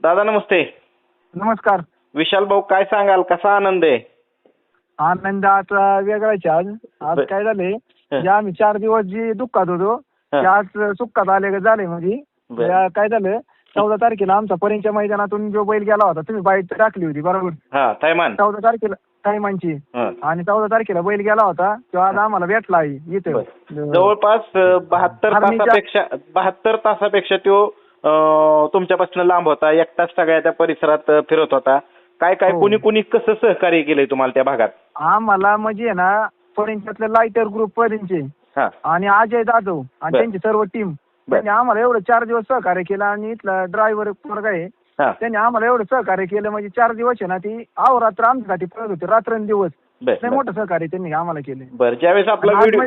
दादा नमस्ते. नमस्कार. विशाल भाऊ काय सांगाल, कसा आनंद आहे? आनंद आता वेगळाच आहे. आज काय झाले, जे आम्ही 4 दिवस जी दुःखात होतो ते आज सुखात आले झाले. म्हणजे काय झालं, 14 तारखेला आमचा परिंच्या मैदानातून जो बैल गेला होता, तुम्ही बाईट टाकली होती बरोबर. 14 तारखेला थैमानची, आणि 14 तारखेला बैल गेला होता तेव्हा आज आम्हाला भेटला आहे इथे. जवळपास 72 तासापेक्षा तो तुमच्यापासून लांब होता, एकटाच सगळ्या त्या परिसरात फिरत होता. काय काय कुणी कुणी कसं सहकार्य केलंय तुम्हाला त्या भागात? आम्हाला म्हणजे ना परिंच्यातले लायटर ग्रुप परिंचे आणि अजय जाधव आणि त्यांची सर्व टीम, त्यांनी आम्हाला एवढं 4 दिवस सहकार्य केलं. आणि इथला ड्रायव्हर वर्ग आहे त्यांनी आम्हाला एवढं सहकार्य केलं, म्हणजे 4 दिवस आहे ना ती अहोरात्र आमच्यासाठी पळत होते, रात्रंदिवस. लय मोठं सहकार्य त्यांनी आम्हाला केलं. बरं, ज्यावेळेस आपला व्हिडिओ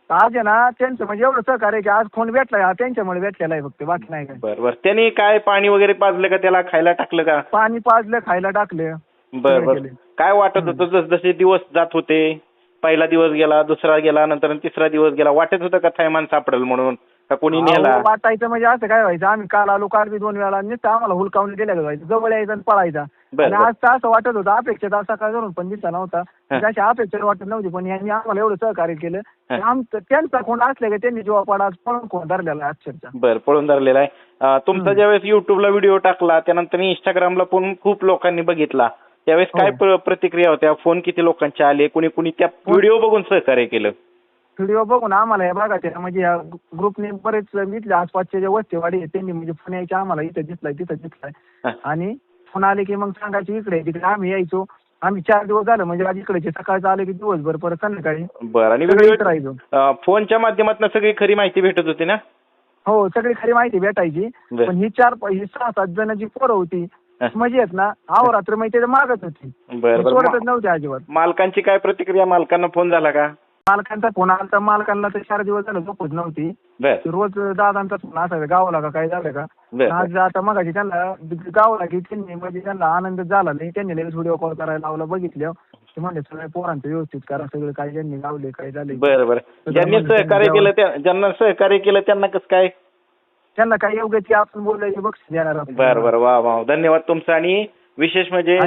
आज आहे ना त्यांचं म्हणजे एवढं सहकार्य की आज फोन भेटलाय त्यांच्यामुळे भेटलेला आहे, फक्त बाकी नाही काय. बरं बरं, त्यांनी काय पाणी वगैरे पाजलं का, त्याला खायला टाकलं का? पाणी पाजलं, खायला टाकलं. बरं बरं, काय वाटत होतं जसजसे दिवस जात होते? पहिला दिवस गेला, दुसरा गेला, नंतर तिसरा दिवस गेला, वाटत होतं का थैमान सापडेल म्हणून, का कोणी नेला? वाटायचं म्हणजे असं काय व्हायचं, आम्ही काल आलो, काल बी 2 वेळा नुसतं आम्हाला हुलकावून दिल्या व्हायचं, जवळ यायचं आणि पळायचा. आणि आज तर असं वाटत होतं, अपेक्षित असा काय करून पण दिसला नव्हता, जशी अपेक्षा वाटत नव्हती. पण यांनी आम्हाला एवढं सहकार्य केलं, त्यांचा कोण असले का त्यांनी जेव्हा पडा पळून कोण धरलेला आहे अक्षरशः. बरं, पळून धरलेला आहे. तुमचा ज्यावेळेस युट्यूबला व्हिडिओ टाकला, त्यानंतर इंस्टाग्रामला पण खूप लोकांनी बघितला, त्यावेळेस काय प्रतिक्रिया होत्या? फोन किती लोकांचे आले? कुणी कुणी त्या व्हिडिओ बघून सहकार्य केलं? व्हिडिओ बघून आम्हाला या भागात म्हणजे या ग्रुपने बरेच इथले आसपासचे जे वस्तीवाडी आहेत त्यांनी म्हणजे फोन यायचे आम्हाला, इथं दिसलाय तिथं दिसलाय. आणि फोन आले की मग सांगायचे इकडे तिकडे. आम्ही यायचो, आम्ही 4 दिवस झालं म्हणजे आज इकडे सकाळचं आले की दिवसभर परत संध्याकाळी. बरं, आणि राहायचो. फोनच्या माध्यमातून सगळी खरी माहिती भेटत होती ना? हो, सगळी खरी माहिती भेटायची. पण ही 6-7 जण जी पोरं होती म्हणजे आहेत ना, अहोरात्र माहिती मागत होती, सोडतच नव्हती अजिबात. मालकांची काय प्रतिक्रिया? मालकांना फोन झाला का? मालकांचा फोन आला तर मालकांना तर 4 दिवस झालं झोपच नव्हती. रोज दादांचा फोन असायचा, गावाला का काय झालं का. आज आता मगाशी त्यांना गावाला की त्यांनी म्हणजे त्यांना आनंद झाला नाही, त्यांनी लगेच व्हिडिओ कॉल करायला लावला. बघितलं ते म्हणले सगळ्या पोरांचं व्यवस्थित करा, सगळं काय ज्यांनी गावले काय झाले. बरं बरं, ज्यांनी सहकार्य केलं ज्यांना सहकार्य केलं त्यांना कसं काय? त्यांना काय योग्य ते आपण बोलायचे बक्षीस देणार. बरं बरं, वा वा, धन्यवाद तुमचं. आणि विशेष म्हणजे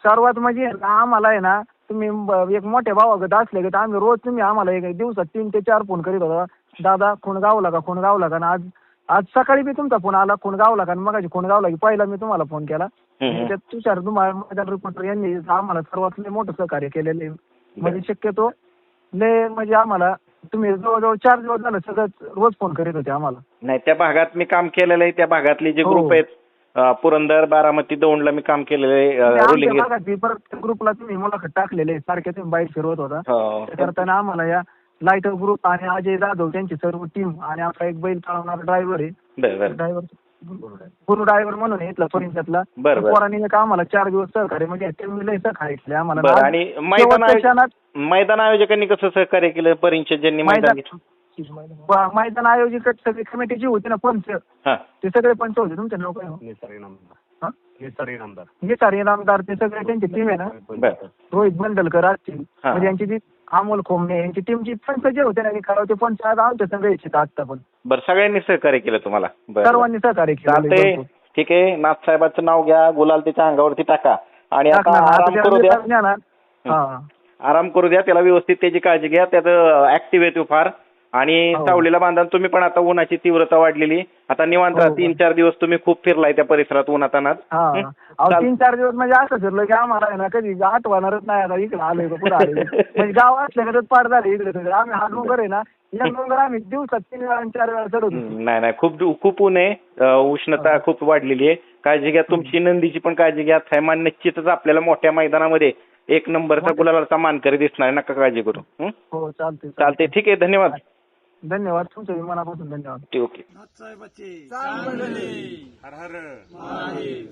सर्वात म्हणजे आम्हाला आहे ना, तुम्ही एक मोठ्या भावागत असले की आम्ही रोज तुम्ही आम्हाला एक दिवसात 3 ते 4 फोन करीत होता, दादा खून गावला का, खून गावला का. आज आज सकाळी बी तुमचा फोन आला, खून गावला का. मग खून गावला की पहिला मी तुम्हाला फोन केला. तुषार मैदान रिपोर्टर यांनी आम्हाला सर्वात मोठं सहकार्य केलेलं. म्हणजे शक्यतो लय म्हणजे आम्हाला तुम्ही जवळजवळ 4 दिवस झालं सगळं रोज फोन करीत होते आम्हाला. नाही, त्या भागात मी काम केलेलं आहे, त्या भागातले जे ग्रुप आहेत पुरंदर, बारामती, दौंडला मी काम केलेलं आहे. परत ग्रुपला तुम्ही मुलाखत टाकलेले, सारखे तुम्ही बाईक फिरवत होता. करताना आम्हाला या लायटर ग्रुप आणि अजय जाधव त्यांची सर्व टीम आणि आपला एक बैल चालवणारा ड्रायव्हर आहे, गुरु ड्रायव्हर म्हणून इथला परिसरातला पोरांनी एक आम्हाला 4 दिवस सहकार्य म्हणजे लय सहकार्य केले आम्हाला. आणि मैदान आयोजकांनी कसं सहकार्य केलं? परिंचे ज्यांनी मैदान आयोजित सगळी कमिटी जी होती ना, पंच, ते सगळे पंच होते. तुमच्या नाव काय? निसारी नामदार, ते सगळे त्यांची टीम आहे ना. रोहित बंडलकर असतील म्हणजे यांची जी अमोल खोमणे यांची टीमची पंच जे होते ना, ते पंच आज आमच्या संघ इच्छित आता पण. बरं, सगळ्यांनी सहकार्य केलं तुम्हाला? सर्वांनी सहकार्य केलं. ठीक आहे, नाथसाहेबांचं नाव घ्या, गुलाल त्याच्या अंगावरती टाका आणि आता आराम करू द्या. आराम करू द्या त्याला, व्यवस्थित त्याची काळजी घ्या. त्याचं ऍक्टिव्ह आहे तो फार. आणि सावलीला बांधा. तुम्ही पण आता उन्हाची तीव्रता वाढलेली, आता निवांत राहा. 3-4 दिवस तुम्ही खूप फिरलाय त्या परिसरात उन्हातानात. 3-4 दिवस म्हणजे असं फिरलं की आम्हाला ना कधी आठवणारच नाही. आता इकडे आलोय पुढे आले म्हणजे गाव असल्याकडे पाठ झाले इकडे. आम्ही हा डोंगर आहे ना, या डोंगर आम्ही दिवसात 3 वेळा 4 वेळा चढवतो. नाही, खूप ऊन आहे, उष्णता खूप वाढलेली आहे. काळजी घ्या तुमची, नंदीची पण काळजी घ्या. थैमान निश्चितच आपल्याला मोठ्या मैदानामध्ये 1 नंबरचा गुलालाचा मानकरी दिसणार, नका काळजी करू. हो, चालते, ठीक आहे, धन्यवाद. धन्यवाद, तुमच्या मनापासून धन्यवाद. ओके. हर हर महादेव.